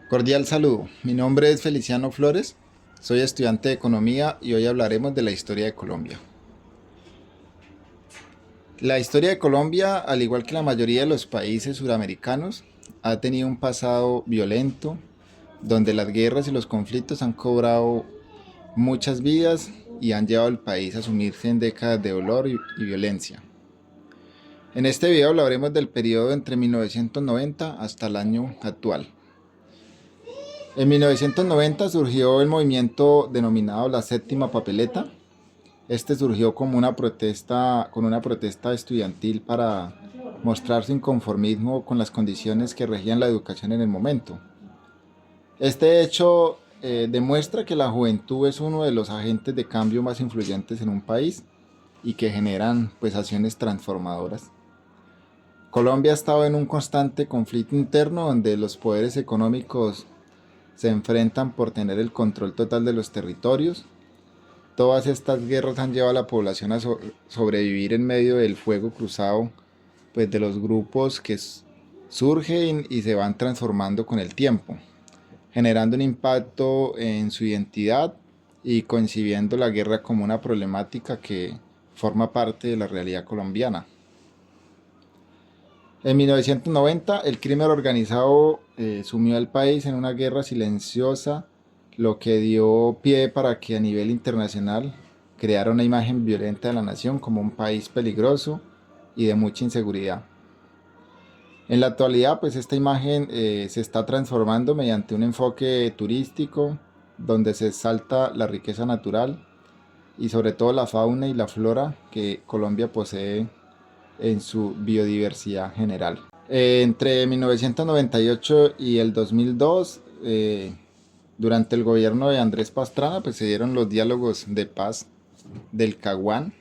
Cordial saludo, mi nombre es Feliciano Flores, soy estudiante de Economía y hoy hablaremos de la historia de Colombia. La historia de Colombia, al igual que la mayoría de los países suramericanos, ha tenido un pasado violento, donde las guerras y los conflictos han cobrado muchas vidas y han llevado al país a sumirse en décadas de dolor y violencia. En este video hablaremos del periodo entre 1990 hasta el año actual. En 1990 surgió el movimiento denominado la Séptima Papeleta. Este surgió como con una protesta estudiantil para mostrar su inconformismo con las condiciones que regían la educación en el momento. Este hecho demuestra que la juventud es uno de los agentes de cambio más influyentes en un país y que generan acciones transformadoras. Colombia ha estado en un constante conflicto interno donde los poderes económicos se enfrentan por tener el control total de los territorios. Todas estas guerras han llevado a la población a sobrevivir en medio del fuego cruzado de los grupos que surgen y se van transformando con el tiempo, generando un impacto en su identidad y concibiendo la guerra como una problemática que forma parte de la realidad colombiana. En 1990, el crimen organizado sumió al país en una guerra silenciosa, lo que dio pie para que a nivel internacional creara una imagen violenta de la nación como un país peligroso y de mucha inseguridad. En la actualidad, esta imagen se está transformando mediante un enfoque turístico, donde se exalta la riqueza natural y sobre todo la fauna y la flora que Colombia posee en su biodiversidad general. Entre 1998 y el 2002, durante el gobierno de Andrés Pastrana, se dieron los diálogos de paz del Caguán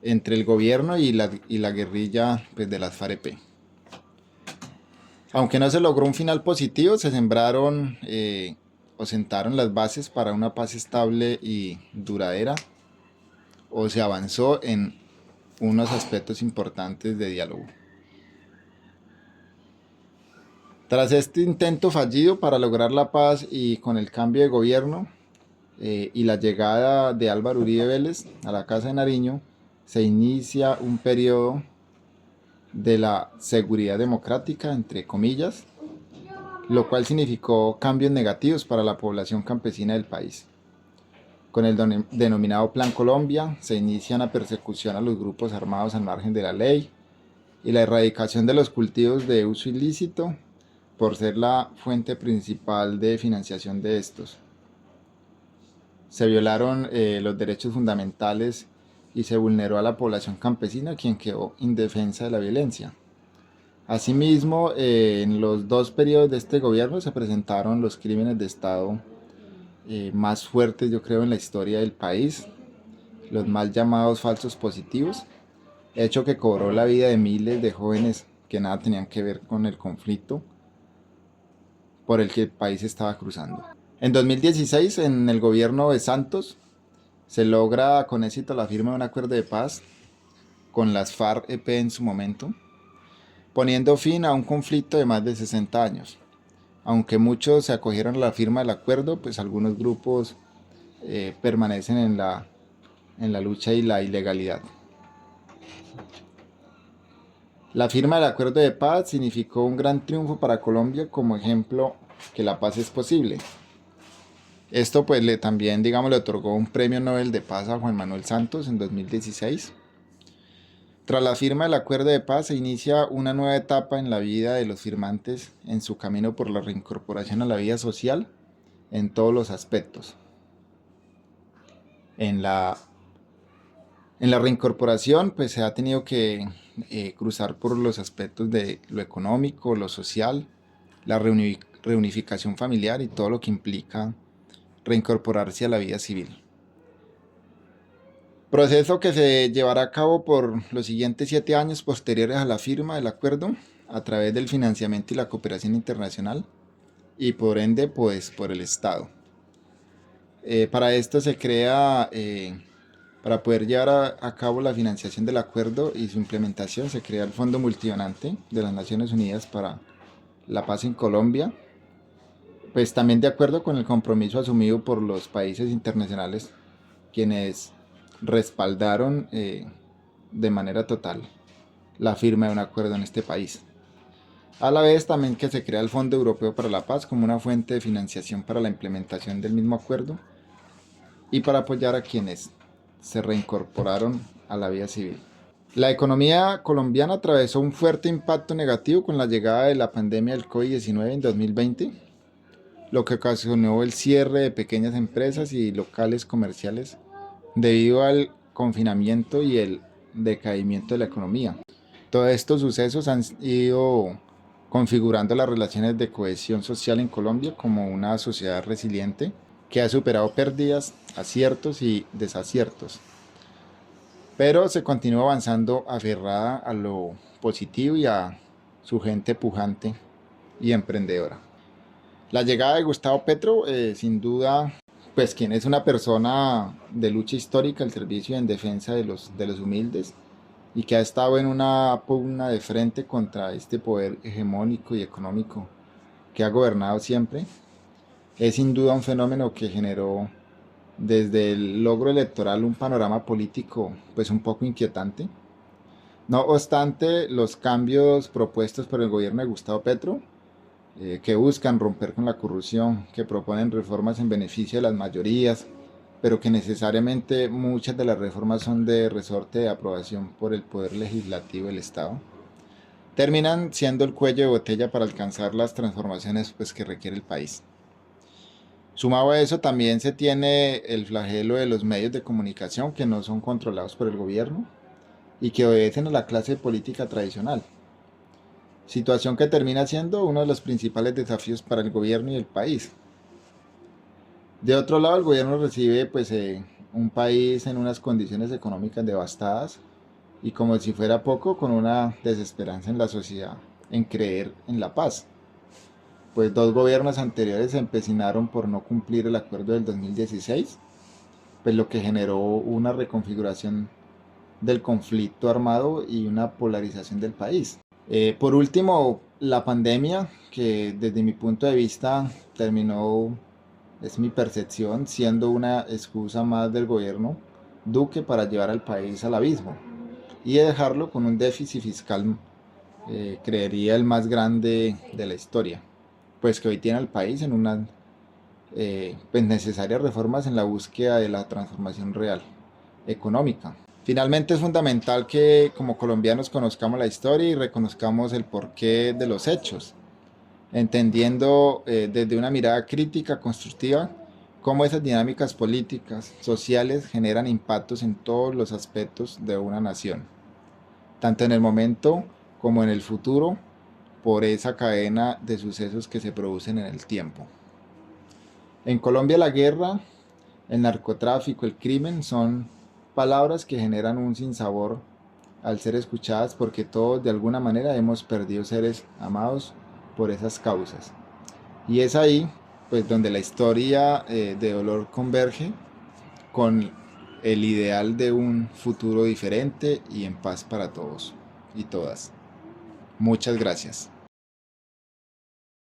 entre el gobierno y la guerrilla de las FAREP. Aunque no se logró un final positivo, se sembraron o sentaron las bases para una paz estable y duradera, o se avanzó en unos aspectos importantes de diálogo. Tras este intento fallido para lograr la paz y con el cambio de gobierno y la llegada de Álvaro Uribe Vélez a la Casa de Nariño, se inicia un periodo de la seguridad democrática, entre comillas, lo cual significó cambios negativos para la población campesina del país. Con el denominado Plan Colombia se inicia una persecución a los grupos armados al margen de la ley y la erradicación de los cultivos de uso ilícito por ser la fuente principal de financiación de estos. Se violaron los derechos fundamentales y se vulneró a la población campesina, quien quedó indefensa de la violencia. Asimismo, en los dos periodos de este gobierno se presentaron los crímenes de Estado más fuertes, yo creo, en la historia del país, los mal llamados falsos positivos, hecho que cobró la vida de miles de jóvenes que nada tenían que ver con el conflicto por el que el país estaba cruzando. En 2016, en el gobierno de Santos, se logra con éxito la firma de un acuerdo de paz con las FARC-EP en su momento, poniendo fin a un conflicto de más de 60 años. Aunque muchos se acogieron a la firma del acuerdo, algunos grupos permanecen en la lucha y la ilegalidad. La firma del acuerdo de paz significó un gran triunfo para Colombia como ejemplo que la paz es posible. Esto también le otorgó un premio Nobel de Paz a Juan Manuel Santos en 2016. Tras la firma del acuerdo de paz se inicia una nueva etapa en la vida de los firmantes en su camino por la reincorporación a la vida social en todos los aspectos. En la reincorporación se ha tenido que cruzar por los aspectos de lo económico, lo social, la reunificación familiar y todo lo que implica reincorporarse a la vida civil. Proceso que se llevará a cabo por los siguientes 7 años posteriores a la firma del acuerdo a través del financiamiento y la cooperación internacional y por ende por el Estado. Para esto se crea, para poder llevar a cabo la financiación del acuerdo y su implementación, se crea el Fondo Multidonante de las Naciones Unidas para la Paz en Colombia, Pues también de acuerdo con el compromiso asumido por los países internacionales, quienes respaldaron de manera total la firma de un acuerdo en este país. A la vez también que se crea el Fondo Europeo para la Paz como una fuente de financiación para la implementación del mismo acuerdo y para apoyar a quienes se reincorporaron a la vida civil. La economía colombiana atravesó un fuerte impacto negativo con la llegada de la pandemia del COVID-19 en 2020, lo que ocasionó el cierre de pequeñas empresas y locales comerciales debido al confinamiento y el decaimiento de la economía. Todos estos sucesos han ido configurando las relaciones de cohesión social en Colombia como una sociedad resiliente que ha superado pérdidas, aciertos y desaciertos, pero se continúa avanzando aferrada a lo positivo y a su gente pujante y emprendedora. La llegada de Gustavo Petro, sin duda, pues quien es una persona de lucha histórica al servicio y en defensa de los humildes, y que ha estado en una pugna de frente contra este poder hegemónico y económico que ha gobernado siempre, es sin duda un fenómeno que generó desde el logro electoral un panorama político pues un poco inquietante. No obstante, los cambios propuestos por el gobierno de Gustavo Petro, que buscan romper con la corrupción, que proponen reformas en beneficio de las mayorías, pero que necesariamente muchas de las reformas son de resorte de aprobación por el Poder Legislativo del Estado, terminan siendo el cuello de botella para alcanzar las transformaciones pues, que requiere el país. Sumado a eso, también se tiene el flagelo de los medios de comunicación que no son controlados por el gobierno y que obedecen a la clase política tradicional. Situación que termina siendo uno de los principales desafíos para el gobierno y el país. De otro lado, el gobierno recibe pues, un país en unas condiciones económicas devastadas y como si fuera poco, con una desesperanza en la sociedad en creer en la paz. Pues dos gobiernos anteriores se empecinaron por no cumplir el acuerdo del 2016, pues lo que generó una reconfiguración del conflicto armado y una polarización del país. Por último, la pandemia, que desde mi punto de vista terminó, es mi percepción, siendo una excusa más del gobierno Duque para llevar al país al abismo y dejarlo con un déficit fiscal, creería el más grande de la historia, pues que hoy tiene al país en unas pues necesarias reformas en la búsqueda de la transformación real económica. Finalmente es fundamental que como colombianos conozcamos la historia y reconozcamos el porqué de los hechos, entendiendo desde una mirada crítica, constructiva, cómo esas dinámicas políticas, sociales generan impactos en todos los aspectos de una nación, tanto en el momento como en el futuro, por esa cadena de sucesos que se producen en el tiempo. En Colombia la guerra, el narcotráfico, el crimen son palabras que generan un sinsabor al ser escuchadas porque todos de alguna manera hemos perdido seres amados por esas causas. Y es ahí pues donde la historia de dolor converge con el ideal de un futuro diferente y en paz para todos y todas. Muchas gracias.